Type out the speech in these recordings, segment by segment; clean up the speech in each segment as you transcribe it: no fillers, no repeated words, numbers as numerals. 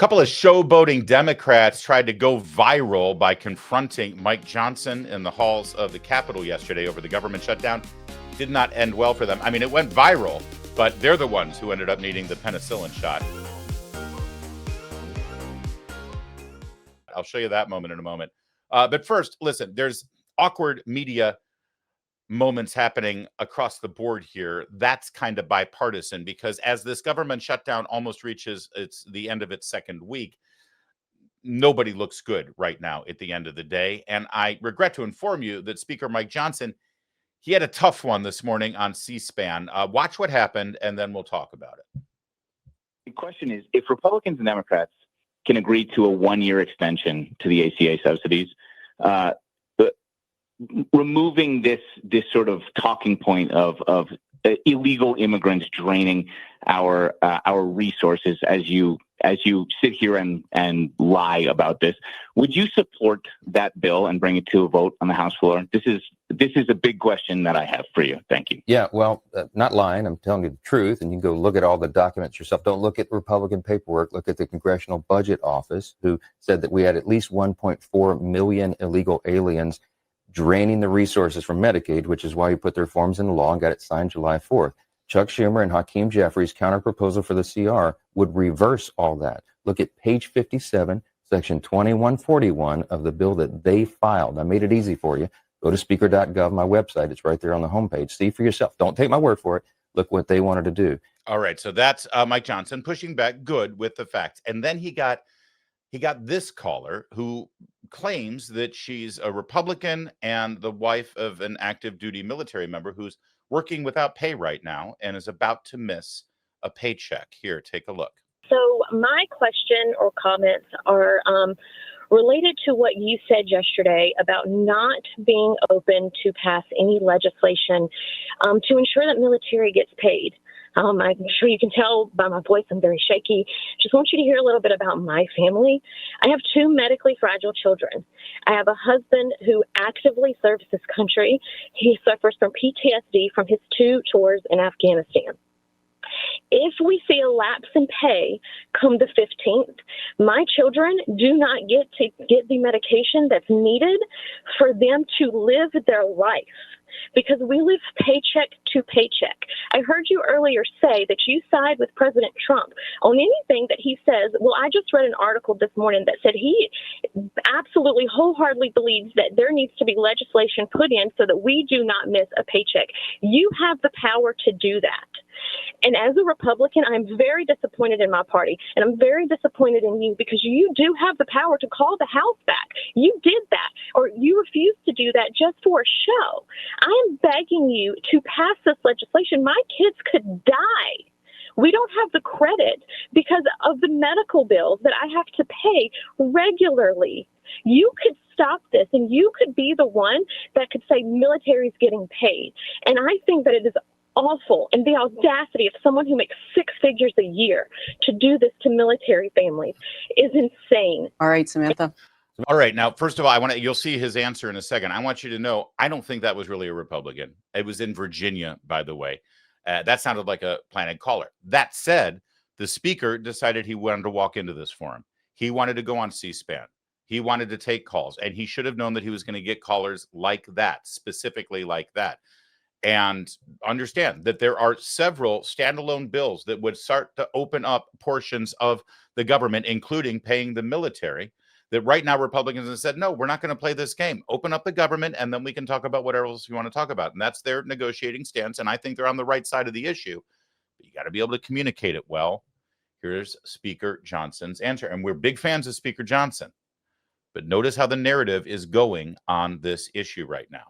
couple of showboating Democrats tried to go viral by confronting Mike Johnson in the halls of the Capitol yesterday over the government shutdown. Did not end well for them. I mean, it went viral, but they're the ones who ended up needing the penicillin shot. I'll show you that moment in a moment. But first, listen, there's awkward media moments happening across the board here. That's kind of bipartisan because as this government shutdown almost reaches the end of its second week, nobody looks good right now at the end of the day. And I regret to inform you that Speaker Mike Johnson, he had a tough one this morning on C-SPAN. Watch what happened, and then we'll talk about it. The question is, if Republicans and Democrats can agree to a one-year extension to the ACA subsidies, removing this sort of talking point of illegal immigrants draining our resources as you sit here and lie about this, would you support that bill and bring it to a vote on the House floor? This is a big question that I have for you. Thank you. Yeah, well, not lying. I'm telling you the truth, and you can go look at all the documents yourself. Don't look at Republican paperwork. Look at the Congressional Budget Office, who said that we had at least 1.4 million illegal aliens draining the resources from Medicaid, which is why you put their forms in the law and got it signed July 4th. Chuck Schumer and Hakeem Jeffries' counterproposal for the CR would reverse all that. Look at page 57, section 2141 of the bill that they filed. I made it easy for you. Go to speaker.gov, my website. It's right there on the homepage. See for yourself. Don't take my word for it. Look what they wanted to do. All right. So that's Mike Johnson pushing back good with the facts. And then he got this caller who claims that she's a Republican and the wife of an active duty military member who's working without pay right now and is about to miss a paycheck. Here, take a look. So my question or comments are related to what you said yesterday about not being open to pass any legislation to ensure that military gets paid. I'm sure you can tell by my voice I'm very shaky. Just want you to hear a little bit about my family. I have two medically fragile children. I have a husband who actively serves this country. He suffers from PTSD from his 2 tours in Afghanistan. If we see a lapse in pay come the 15th, my children do not get to get the medication that's needed for them to live their life, because we live paycheck to paycheck. I heard you earlier say that you side with President Trump on anything that he says. Well, I just read an article this morning that said he absolutely wholeheartedly believes that there needs to be legislation put in so that we do not miss a paycheck. You have the power to do that. And as a Republican, I'm very disappointed in my party, and I'm very disappointed in you because you do have the power to call the House back. You did that, or you refused to do that just for a show. I am begging you to pass this legislation. My kids could die. We don't have the credit because of the medical bills that I have to pay regularly. You could stop this, and you could be the one that could say military is getting paid. And I think that it is awful, and the audacity of someone who makes 6 figures a year to do this to military families is insane. All right, Samantha. All right. Now, first of all, you'll see his answer in a second. I want you to know, I don't think that was really a Republican. It was in Virginia, by the way. That sounded like a planted caller. That said, the speaker decided he wanted to walk into this forum. He wanted to go on C-SPAN. He wanted to take calls, and he should have known that he was going to get callers like that, specifically like that. And understand that there are several standalone bills that would start to open up portions of the government, including paying the military, that right now Republicans have said, no, we're not going to play this game. Open up the government, and then we can talk about whatever else you want to talk about. And that's their negotiating stance, and I think they're on the right side of the issue. But you got to be able to communicate it well. Here's Speaker Johnson's answer. And we're big fans of Speaker Johnson. But notice how the narrative is going on this issue right now.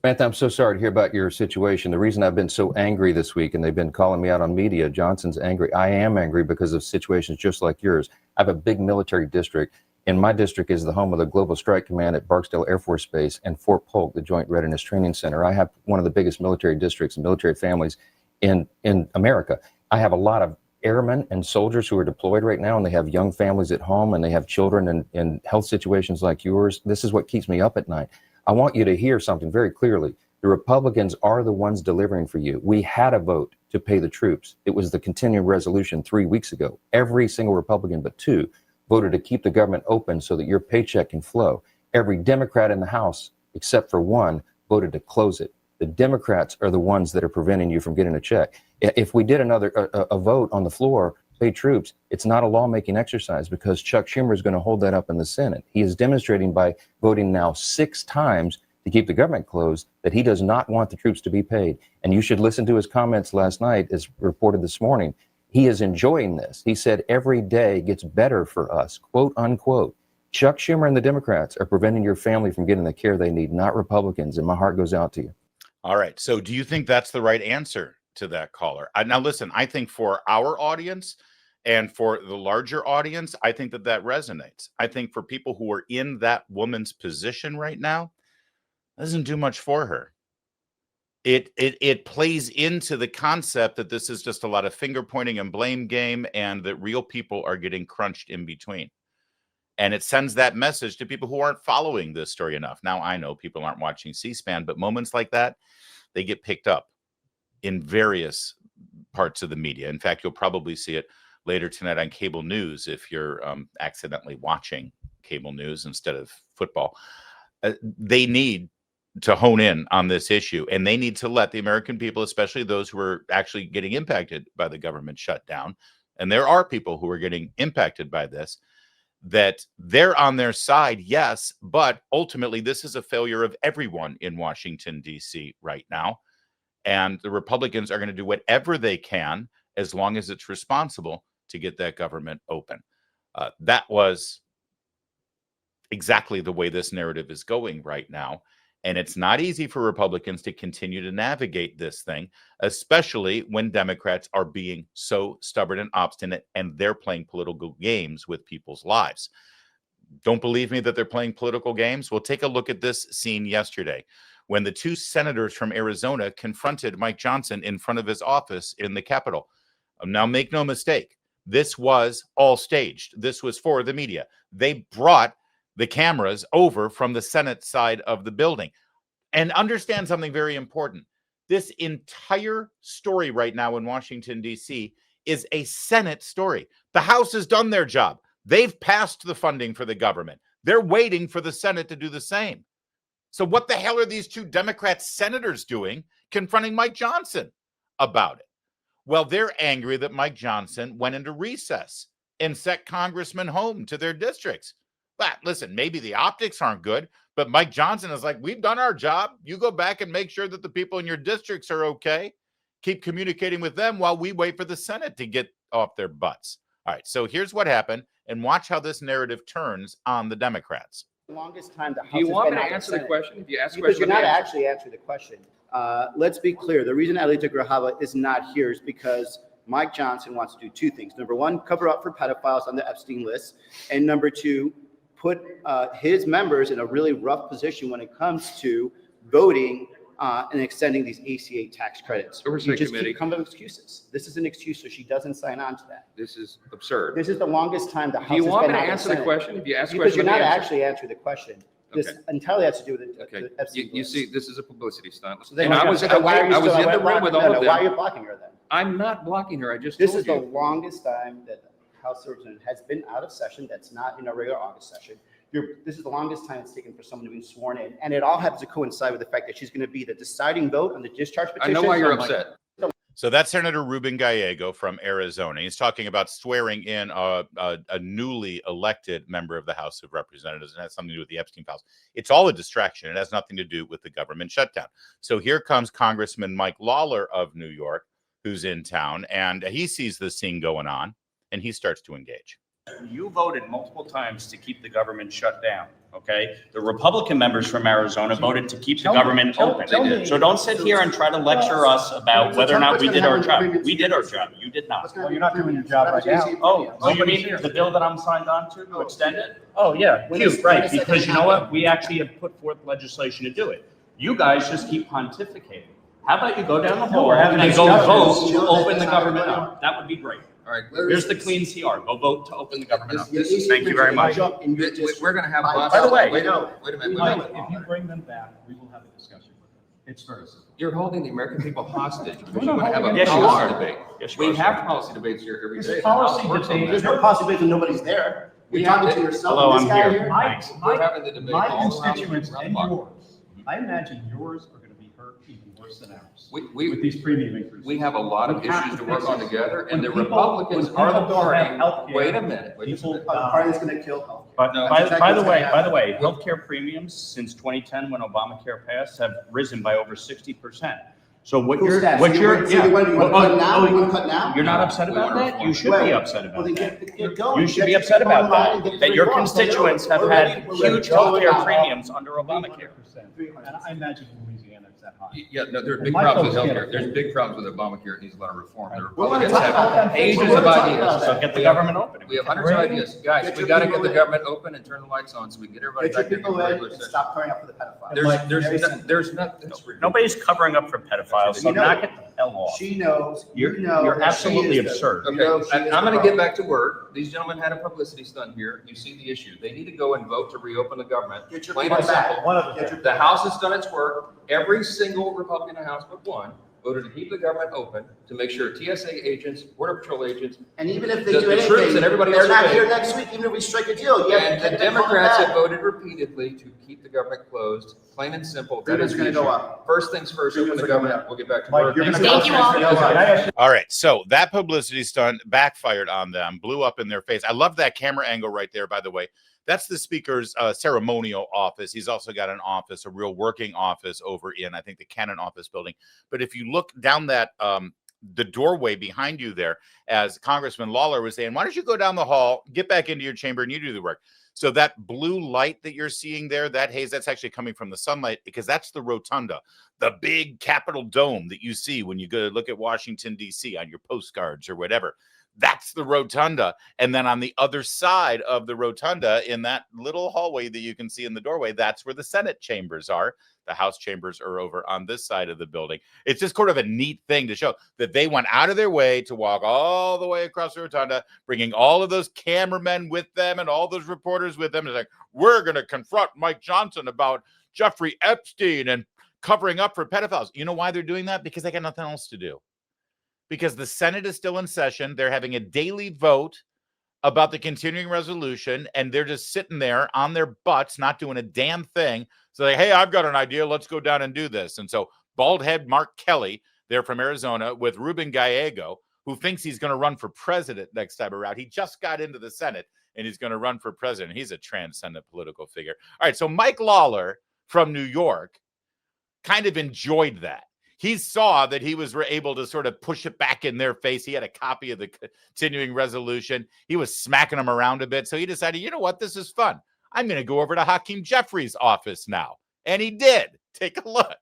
Samantha, I'm so sorry to hear about your situation. The reason I've been so angry this week, and they've been calling me out on media, Johnson's angry. I am angry because of situations just like yours. I have a big military district, and my district is the home of the Global Strike Command at Barksdale Air Force Base and Fort Polk, the Joint Readiness Training Center. I have one of the biggest military districts and military families in America. I have a lot of airmen and soldiers who are deployed right now, and they have young families at home, and they have children in health situations like yours. This is what keeps me up at night. I want you to hear something very clearly. The Republicans are the ones delivering for you. We had a vote to pay the troops. It was the continuing resolution 3 weeks ago. Every single Republican but 2 voted to keep the government open so that your paycheck can flow. Every Democrat in the House, except for one, voted to close it. The Democrats are the ones that are preventing you from getting a check. If we did a vote on the floor, pay troops, it's not a lawmaking exercise because Chuck Schumer is going to hold that up in the Senate. He is demonstrating by voting now 6 times to keep the government closed that he does not want the troops to be paid. And you should listen to his comments last night, as reported this morning. He is enjoying this. He said every day gets better for us, quote unquote. Chuck Schumer and the Democrats are preventing your family from getting the care they need, not Republicans. And my heart goes out to you. All right. So do you think that's the right answer to that caller? Now, listen, I think for our audience and for the larger audience, I think that resonates. I think for people who are in that woman's position right now, it doesn't do much for her. It plays into the concept that this is just a lot of finger pointing and blame game and that real people are getting crunched in between. And it sends that message to people who aren't following this story enough. Now, I know people aren't watching C-SPAN, but moments like that, they get picked up in various parts of the media. In fact, you'll probably see it later tonight on cable news if you're accidentally watching cable news instead of football. They need to hone in on this issue, and they need to let the American people, especially those who are actually getting impacted by the government shutdown, and there are people who are getting impacted by this, that they're on their side, yes, but ultimately this is a failure of everyone in Washington, D.C. right now, and the Republicans are going to do whatever they can, as long as it's responsible, to get that government open. That was exactly the way this narrative is going right now. And it's not easy for Republicans to continue to navigate this thing, especially when Democrats are being so stubborn and obstinate and they're playing political games with people's lives. Don't believe me that they're playing political games? Well, take a look at this scene yesterday when the 2 senators from Arizona confronted Mike Johnson in front of his office in the Capitol. Now, make no mistake, this was all staged. This was for the media. They brought the cameras over from the Senate side of the building. And understand something very important. This entire story right now in Washington, D.C. is a Senate story. The House has done their job. They've passed the funding for the government. They're waiting for the Senate to do the same. So what the hell are these 2 Democrat senators doing confronting Mike Johnson about it? Well, they're angry that Mike Johnson went into recess and sent congressmen home to their districts. But listen, maybe the optics aren't good, but Mike Johnson is like, we've done our job. You go back and make sure that the people in your districts are okay. Keep communicating with them while we wait for the Senate to get off their butts. All right, so here's what happened, and watch how this narrative turns on the Democrats. The longest time the House Do you has want been me out to of answer the Senate. question? If you ask the Because question, you're not let me answer. actually answering the question. Let's be clear. The reason Alita Grajava is not here is because Mike Johnson wants to do 2 things. Number 1, cover up for pedophiles on the Epstein list. And number 2, put his members in a really rough position when it comes to voting and extending these ACA tax credits. You Oversight just Committee. keep coming up with excuses. This is an excuse, so she doesn't sign on to that. This is absurd. This is the longest time the House Do you has want been me to out of answer the Senate. question? If you ask the Because question, you're let not me answer. actually answering the question. This Okay. entirely has to do with Okay. the Epstein You list. see, this is a publicity stunt. So then And I was in the why are you room still with blocking- all no, of no, them. why are you blocking her then? I'm not blocking her. I just This told is the you. longest time that the House of Representatives has been out of session. That's not in a regular August session. This is the longest time it's taken for someone to be sworn in. And it all happens to coincide with the fact that she's going to be the deciding vote on the discharge I petition. know why you're So I'm like, upset. So that's Senator Ruben Gallego from Arizona. He's talking about swearing in a newly elected member of the House of Representatives, and it has something to do with the Epstein files. It's all a distraction. It has nothing to do with the government shutdown. So here comes Congressman Mike Lawler of New York, who's in town, and he sees this scene going on, and he starts to engage. You voted multiple times to keep the government shut down, okay? The Republican members from Arizona voted to keep the government open. So don't sit here and try to lecture us about whether or not we did our job. We did our job. You did not. Well, you're not doing your job right now. Oh, you mean the bill that I'm signed on to extend it? Oh, yeah, cute, right, because you know what? We actually have put forth legislation to do it. You guys just keep pontificating. How about you go down the hall and go vote to open the government up? That would be great. All right. Here's the clean CR. Go vote to open the government up. This is- Thank you very much. We're going to have. By the way, wait a minute. Mike, if you bring them back, we will have a discussion with them. It's very simple. You're holding the American people hostage. We're We're not going to have a holding Yes, you policy are. debate. Yes, you We are, have sir. policy debates here every This day. is policy The House works on debate. that. There's no possibility that nobody's there. You're talking to yourself. Hello, and this I'm guy here. We're having the debate My all around constituents the and clock. yours, I imagine yours are gonna be hurt even worse than ours. With We these premium increases. we have a lot of We have issues to to work fix on it. together, and the When people- Republicans when are the people don't have party. healthcare, Wait a minute. People The party that's going to kill health. But No, by that's exactly the what's way, gonna by the way, healthcare premiums since 2010, when Obamacare passed, have risen by over 60%. So what Cool you're, stats. what So you're, you yeah. want to cut now? You want to cut now? You're not No, upset we about want that? reform. You should be upset Well, about then that. get going. You should Get be your upset people about online and that, get that the your reforms. constituents have We're had ready- we're ready huge to go healthcare now. premiums under Obamacare. 300%. And I imagine in Louisiana it's that high. Yeah, no, there are And big my problems with folks get healthcare. it. There's big problems with Obamacare. It needs a lot of reform. The We're gonna Republicans talk about have that. ages We're of gonna talk ideas. about So that. get the government open. We have hundreds of ideas. Guys, Get we your gotta people get the in. government open and turn the lights on so we can get everybody Get your back into people the in regular and session. stop covering up for the pedophiles. There's not, that's ridiculous. Nobody's covering up for pedophiles, so You know- knock it the hell off. She knows, you You're- know. you're that she absolutely is the- absurd. you know Okay, she is I'm the gonna get problem. back to work. These gentlemen had a publicity stunt here. You see the issue. They need to go and vote to reopen the government. Get your Plain people and simple. back. One of Get the, your The House has done its work. Every single Republican in the House but one voted to keep the government open, to make sure TSA agents, Border Patrol agents, And even if they The- do the anything, troops and everybody they're else not are here paid. next week, even if we strike a deal. You have and to the get them Democrats back. have voted repeatedly to keep the government closed. Plain and simple. That Premium's is the gonna go issue. up. First things first, open the government. We'll get back to Mike, work. you're gonna. Thank you all. Can I ask you- All right, so that publicity stunt backfired on them, blew up in their face. I love that camera angle right there, by the way. That's the speaker's ceremonial office. He's also got an office, a real working office over in, I think, the Cannon office building. But if you look down that the doorway behind you there, as Congressman Lawler was saying, why don't you go down the hall, get back into your chamber, and you do the work. So that blue light that you're seeing there, that haze, that's actually coming from the sunlight, because that's the rotunda, the big Capitol dome that you see when you go to look at Washington, D.C. on your postcards or whatever. That's the rotunda. And then on the other side of the rotunda, in that little hallway that you can see in the doorway, that's where the Senate chambers are. The House chambers are over on this side of the building. It's just sort of a neat thing to show that they went out of their way to walk all the way across the rotunda, bringing all of those cameramen with them and all those reporters with them. It's like, we're going to confront Mike Johnson about Jeffrey Epstein and covering up for pedophiles. You know why they're doing that? Because they got nothing else to do. Because the Senate is still in session. They're having a daily vote about the continuing resolution, and they're just sitting there on their butts, not doing a damn thing. So they, hey, I've got an idea. Let's go down and do this. And so bald head Mark Kelly, they're from Arizona, with Ruben Gallego, who thinks he's going to run for president next time around. He just got into the Senate, and he's going to run for president. He's a transcendent political figure. All right, so Mike Lawler from New York kind of enjoyed that. He saw that he was able to sort of push it back in their face. He had a copy of the continuing resolution. He was smacking them around a bit. So he decided, you know what? This is fun. I'm going to go over to Hakeem Jeffries' office now. And he did. Take a look.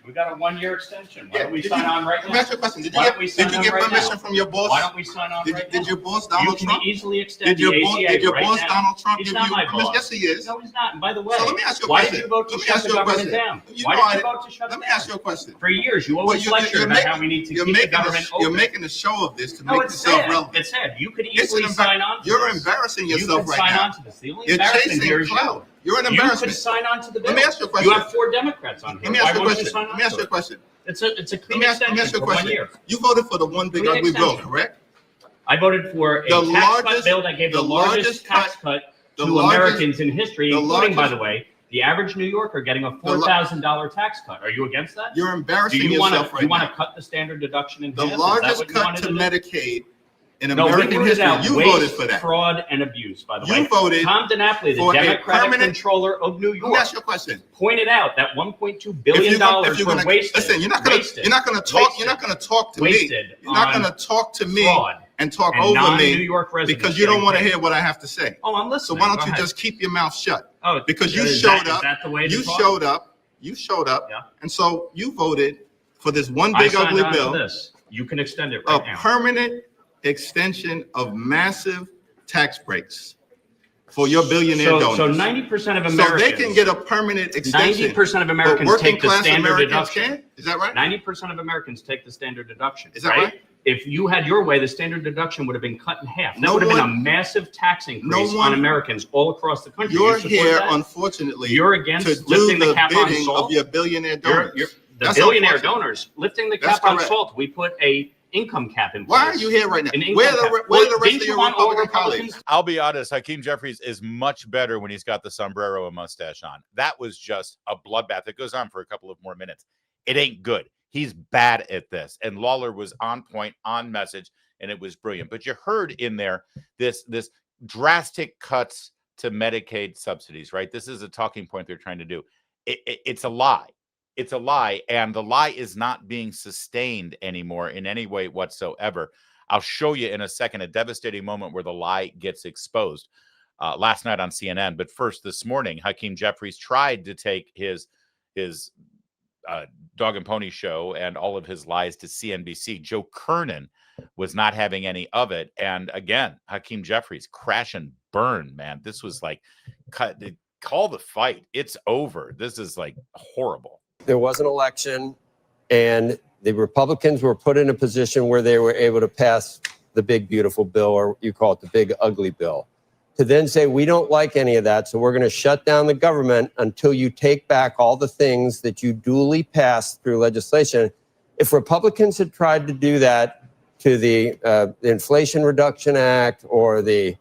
We got a 1-year extension. Why Yeah, don't we did sign you- on right Let now? me ask you a question. Did Why you don't we get, sign did you on get right permission now? from your boss? Why don't we sign on right Did now? your boss You Donald can Trump? easily extend Did the your ACA right boss now. Donald Trump He's give not you my permission? boss. Yes, he is. No, he's not. And by the way, So let me ask you a why question. did you vote to Let me shut ask the you a government question. down? You Why know did I- you vote to shut Let it me down? ask you a question. For years, you always Well, lectured about how we need to you're keep the making government you're open. making a show of this to No, make it's yourself sad. relevant. It's sad. You could It's easily an sign on to You're this. embarrassing You yourself could right sign now. on to this. The only You're embarrassment here chasing is clout. you. You're an You could embarrassment. sign on to the bill. Let me ask you a question. You have 4 Democrats on here. Let me ask Why you a won't you question. sign on Let me ask to you a it? question. It's a Let clean me ask extension you for a 1 question. year. You voted for the one big Clean ugly bill, extension. correct? I voted for a The tax cut largest- bill that gave the the largest largest tax cut- cut the to largest- Americans in history, the including, by largest- the way, the average New Yorker getting a $4,000 tax cut. Are you against that? You're Do embarrassing you want yourself to right now. cut the standard deduction in The half? Is that largest what you cut wanted to to do? Medicaid in No, we American rooted history. out You waste, voted for that. fraud, and abuse, by the You way. voted Tom DiNapoli, for the a Democratic permanent- controller of New Let me York, ask you a question. pointed out that $1.2 If billion you're gonna, wasted. listen, you're not gonna wasted, talk. wasted, You're not gonna talk to me. wasted You're not on gonna talk to me fraud and talk and over non-New me York residents because you don't getting want to paid. hear what I have to say. Oh, I'm So listening. why don't Go you ahead. just keep your mouth shut? Oh, Because you is showed that, up. Is that the way to You talk? showed up. You showed up. Yeah. And so you voted for this one I big signed ugly on bill, to this. You can extend it a right now. permanent extension of massive tax breaks for your billionaire So donors. 90% of So Americans. they can get a permanent extension. 90% of but Americans working take the class standard Americans deduction. can't? Is that right? 90% of Americans take the standard deduction. Is that right? If you had your way, the standard deduction would have been cut in half. That No would have been a one- massive tax increase one- on Americans all across the country. You're You support here, that? unfortunately, You're against to do lifting the the cap on bidding salt? of your billionaire You're- donors. you're- the That's billionaire unfortunate. donors lifting the That's cap on correct. salt. We put a income cap in place. Why are you here right now? An income Where cap. where are the rest Didn't of you your want all Republican colleagues? Republicans? I'll be honest, Hakeem Jeffries is much better when he's got the sombrero and mustache on. That was just a bloodbath. It goes on for a couple of more minutes. It ain't good. He's bad at this. And Lawler was on point, on message, and it was brilliant. But you heard in there this drastic cuts to Medicaid subsidies, right? This is a talking point they're trying to do. It's a lie. It's a lie, and the lie is not being sustained anymore in any way whatsoever. I'll show you in a second a devastating moment where the lie gets exposed last night on CNN. But first, this morning, Hakeem Jeffries tried to take his dog and pony show and all of his lies to CNBC. Joe Kernan was not having any of it. And again, Hakeem Jeffries, crash and burn, man. This was like, call the fight. It's over. This is like horrible. There was an election, and the Republicans were put in a position where they were able to pass the big, beautiful bill, or you call it the big, ugly bill, to then say, we don't like any of that, so we're going to shut down the government until you take back all the things that you duly passed through legislation. If Republicans had tried to do that to the Inflation Reduction Act or the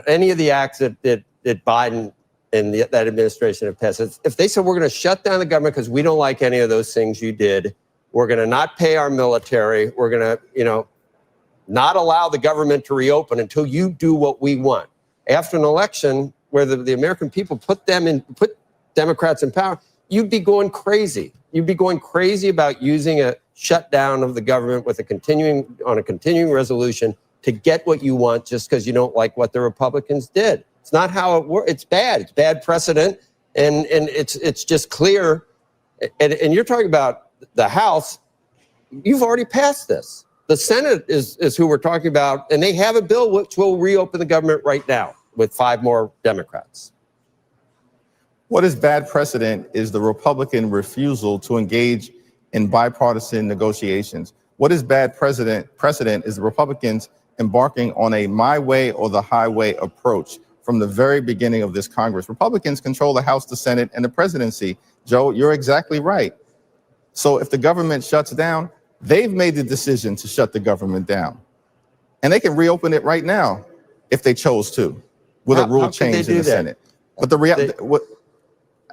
any of the acts that Biden and that administration have passed, if they said, we're going to shut down the government because we don't like any of those things you did, we're going to not pay our military, we're going to, not allow the government to reopen until you do what we want. After an election where the American people put Democrats in power, you'd be going crazy. You'd be going crazy about using a shutdown of the government with a continuing resolution to get what you want just because you don't like what the Republicans did. It's not how it works. It's bad. It's bad precedent, and it's just clear. And you're talking about the House. You've already passed this. The Senate is who we're talking about, and they have a bill which will reopen the government right now with 5 more Democrats. What is bad precedent is the Republican refusal to engage in bipartisan negotiations. What is bad precedent is the Republicans embarking on a my way or the highway approach from the very beginning of this Congress. Republicans control the House, the Senate, and the presidency. Joe, you're exactly right. So if the government shuts down, they've made the decision to shut the government down. And they can reopen it right now if they chose to, with a rule change in the Senate. But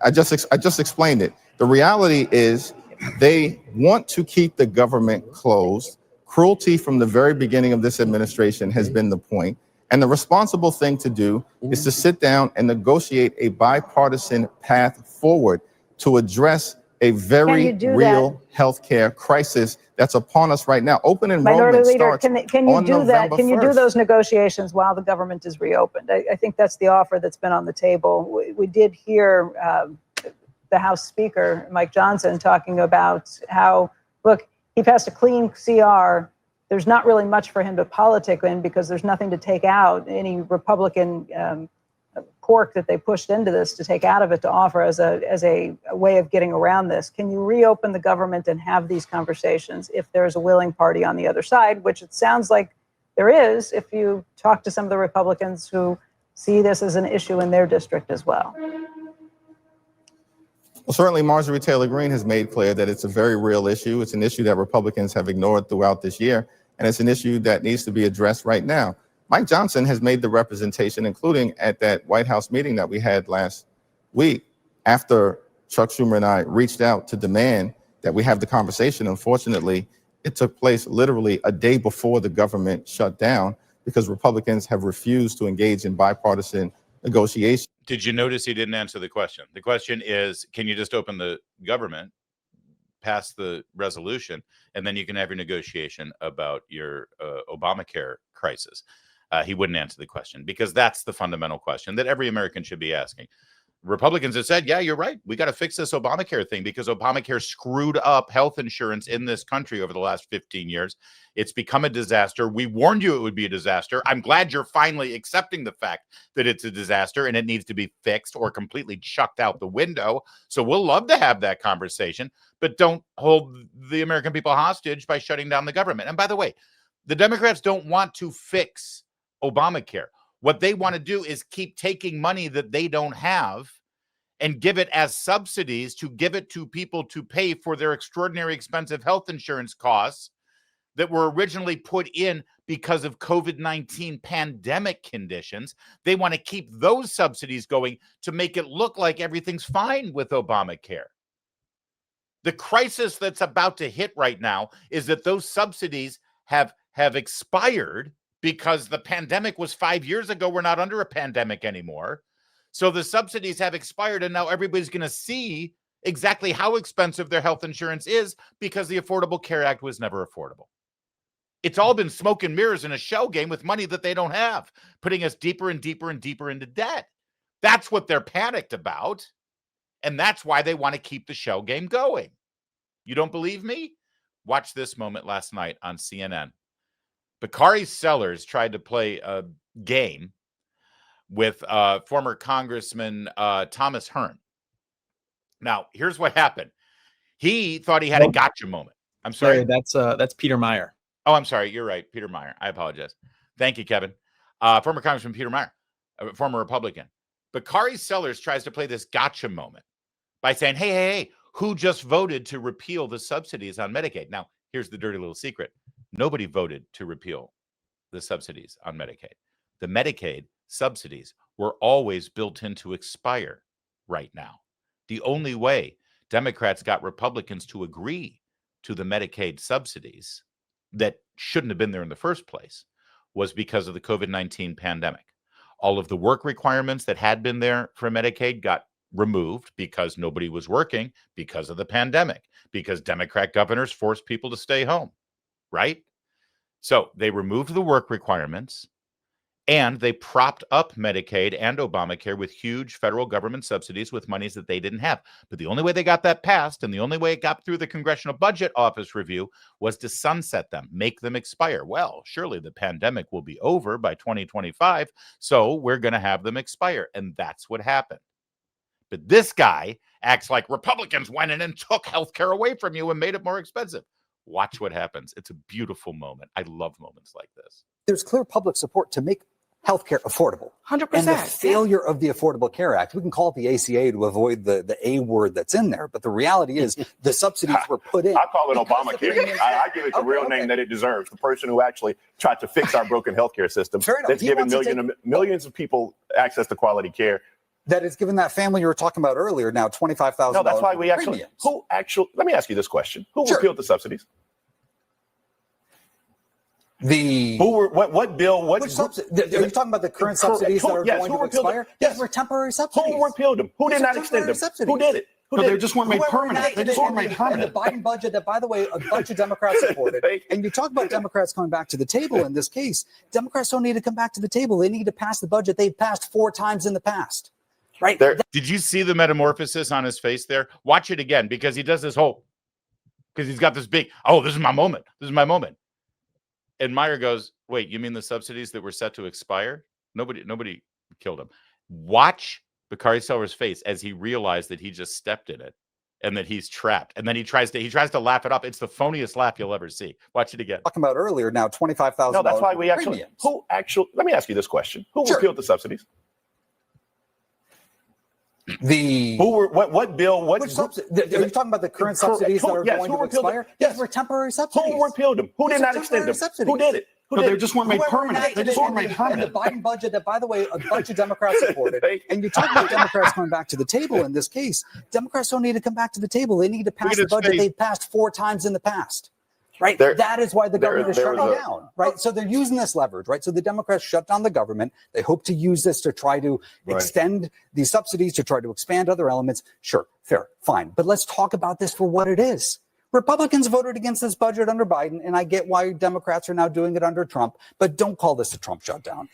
I just explained it. The reality is they want to keep the government closed. Cruelty from the very beginning of this administration has been the point. And the responsible thing to do is to sit down and negotiate a bipartisan path forward to address a very real healthcare crisis that's upon us right now. Open enrollment starts on November 1st. Can you do those negotiations while the government is reopened? I think that's the offer that's been on the table. We did hear the House Speaker, Mike Johnson, talking about how, look, he passed a clean CR. There's not really much for him to politic in because there's nothing to take out. Any Republican pork that they pushed into this to take out of it to offer as a way of getting around this. Can you reopen the government and have these conversations if there's a willing party on the other side, which it sounds like there is if you talk to some of the Republicans who see this as an issue in their district as well? Well, certainly Marjorie Taylor Greene has made clear that it's a very real issue. It's an issue that Republicans have ignored throughout this year, and it's an issue that needs to be addressed right now. Mike Johnson has made the representation, including at that White House meeting that we had last week, after Chuck Schumer and I reached out to demand that we have the conversation. Unfortunately, it took place literally a day before the government shut down because Republicans have refused to engage in bipartisan negotiations. Did you notice he didn't answer the question? The question is, can you just open the government, pass the resolution, and then you can have your negotiation about your Obamacare crisis? He wouldn't answer the question because that's the fundamental question that every American should be asking. Republicans have said, yeah, you're right. We got to fix this Obamacare thing because Obamacare screwed up health insurance in this country over the last 15 years. It's become a disaster. We warned you it would be a disaster. I'm glad you're finally accepting the fact that it's a disaster and it needs to be fixed or completely chucked out the window. So we'll love to have that conversation, but don't hold the American people hostage by shutting down the government. And by the way, the Democrats don't want to fix Obamacare. What they want to do is keep taking money that they don't have and give it as subsidies to give it to people to pay for their extraordinary expensive health insurance costs that were originally put in because of COVID-19 pandemic conditions. They want to keep those subsidies going to make it look like everything's fine with Obamacare. The crisis that's about to hit right now is that those subsidies have expired because the pandemic was 5 years ago. We're not under a pandemic anymore. So the subsidies have expired, and now everybody's going to see exactly how expensive their health insurance is because the Affordable Care Act was never affordable. It's all been smoke and mirrors in a shell game with money that they don't have, putting us deeper and deeper and deeper into debt. That's what they're panicked about. And that's why they want to keep the shell game going. You don't believe me? Watch this moment last night on CNN. Bakari Sellers tried to play a game with former Congressman Thomas Hearn. Now, here's what happened. He thought he had a gotcha moment. I'm sorry. That's Peter Meyer. Oh, I'm sorry. You're right. Peter Meyer. I apologize. Thank you, Kevin. Former Congressman Peter Meyer, a former Republican. Bakari Sellers tries to play this gotcha moment by saying, hey, who just voted to repeal the subsidies on Medicaid? Now, here's the dirty little secret. Nobody voted to repeal the subsidies on Medicaid. The Medicaid subsidies were always built in to expire right now. The only way Democrats got Republicans to agree to the Medicaid subsidies that shouldn't have been there in the first place was because of the COVID-19 pandemic. All of the work requirements that had been there for Medicaid got removed because nobody was working because of the pandemic, because Democrat governors forced people to stay home, right? So they removed the work requirements and they propped up Medicaid and Obamacare with huge federal government subsidies with monies that they didn't have. But the only way they got that passed and the only way it got through the Congressional Budget Office review was to sunset them, make them expire. Well, surely the pandemic will be over by 2025, so we're going to have them expire. And that's what happened. But this guy acts like Republicans went in and took health care away from you and made it more expensive. Watch what happens. It's a beautiful moment. I love moments like this. There's clear public support to make healthcare affordable. 100%. And the failure of the Affordable Care Act, we can call it the ACA to avoid the A word that's in there, but the reality is the subsidies were put in. I call it Obamacare. I give it the real name that it deserves. The person who actually tried to fix our broken healthcare system that's given millions of people access to quality care. That is given that family you were talking about earlier now $25,000. No, that's why we actually, let me ask you this question. Who repealed the subsidies? What bill? What subsidy? Are you talking about the current subsidies that are going to expire? Yes, were temporary subsidies. Who repealed them? Who did not extend them? Who did it? They just weren't made permanent. They just weren't made permanent. The Biden budget that, by the way, a bunch of Democrats supported. And you talk about Democrats coming back to the table in this case. Democrats don't need to come back to the table. They need to pass the budget they've passed 4 times in the past. Right. Did you see the metamorphosis on his face there? Watch it again because he does this whole, because he's got this big, this is my moment. This is my moment. And Meyer goes, wait, you mean the subsidies that were set to expire? Nobody killed him. Watch Bakari Sellers' face as he realized that he just stepped in it and that he's trapped. And then he tries to laugh it up. It's the phoniest laugh you'll ever see. Watch it again. Talking about earlier now, $25,000. No, that's why we actually, let me ask you this question. Who repealed the subsidies? What bill? What subsidy? Are you talking about the current subsidies that are going to expire? Yes, were temporary subsidies. Who repealed them? Who did not extend them? Who did it? They just weren't made permanent. They just weren't made permanent. And the Biden budget that, by the way, a bunch of Democrats supported. And you talk about Democrats coming back to the table in this case. Democrats don't need to come back to the table. They need to pass the budget they've passed 4 times in the past. Right. That is why the government is shutting down. Right. So they're using this leverage. Right. So the Democrats shut down the government. They hope to use this to try to extend these subsidies, to try to expand other elements. Sure. Fair. Fine. But let's talk about this for what it is. Republicans voted against this budget under Biden, and I get why Democrats are now doing it under Trump. But don't call this a Trump shutdown.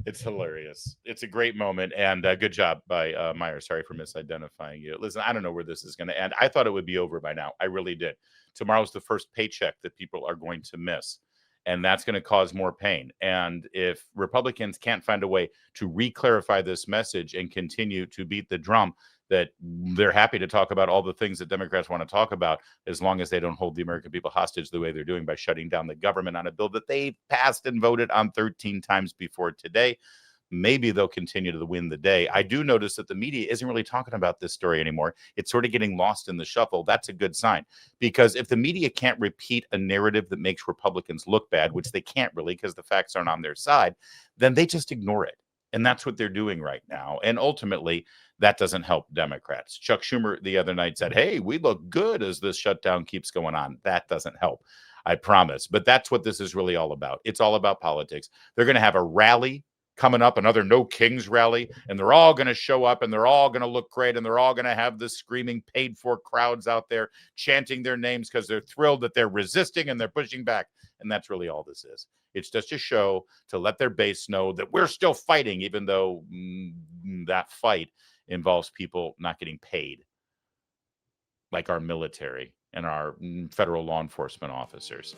It's hilarious. It's a great moment, and good job by Meyer. Sorry for misidentifying you. Listen, I don't know where this is going to end. I thought it would be over by now. I really did. Tomorrow's the first paycheck that people are going to miss, and that's going to cause more pain. And if Republicans can't find a way to re-clarify this message and continue to beat the drum that they're happy to talk about all the things that Democrats want to talk about, as long as they don't hold the American people hostage the way they're doing by shutting down the government on a bill that they passed and voted on 13 times before today, maybe they'll continue to win the day. I do notice that the media isn't really talking about this story anymore. It's sort of getting lost in the shuffle. That's a good sign, because if the media can't repeat a narrative that makes Republicans look bad, which they can't really because the facts aren't on their side, then they just ignore it. And that's what they're doing right now. And ultimately, that doesn't help Democrats. Chuck Schumer the other night said, hey, we look good as this shutdown keeps going on. That doesn't help, I promise. But that's what this is really all about. It's all about politics. They're going to have a rally coming up, another No Kings rally, and they're all going to show up and they're all going to look great and they're all going to have the screaming paid for crowds out there chanting their names because they're thrilled that they're resisting and they're pushing back. And that's really all this is. It's just a show to let their base know that we're still fighting, even though that fight involves people not getting paid, like our military and our federal law enforcement officers.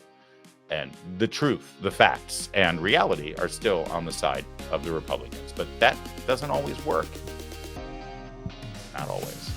And the truth, the facts, and reality are still on the side of the Republicans. But that doesn't always work. Not always.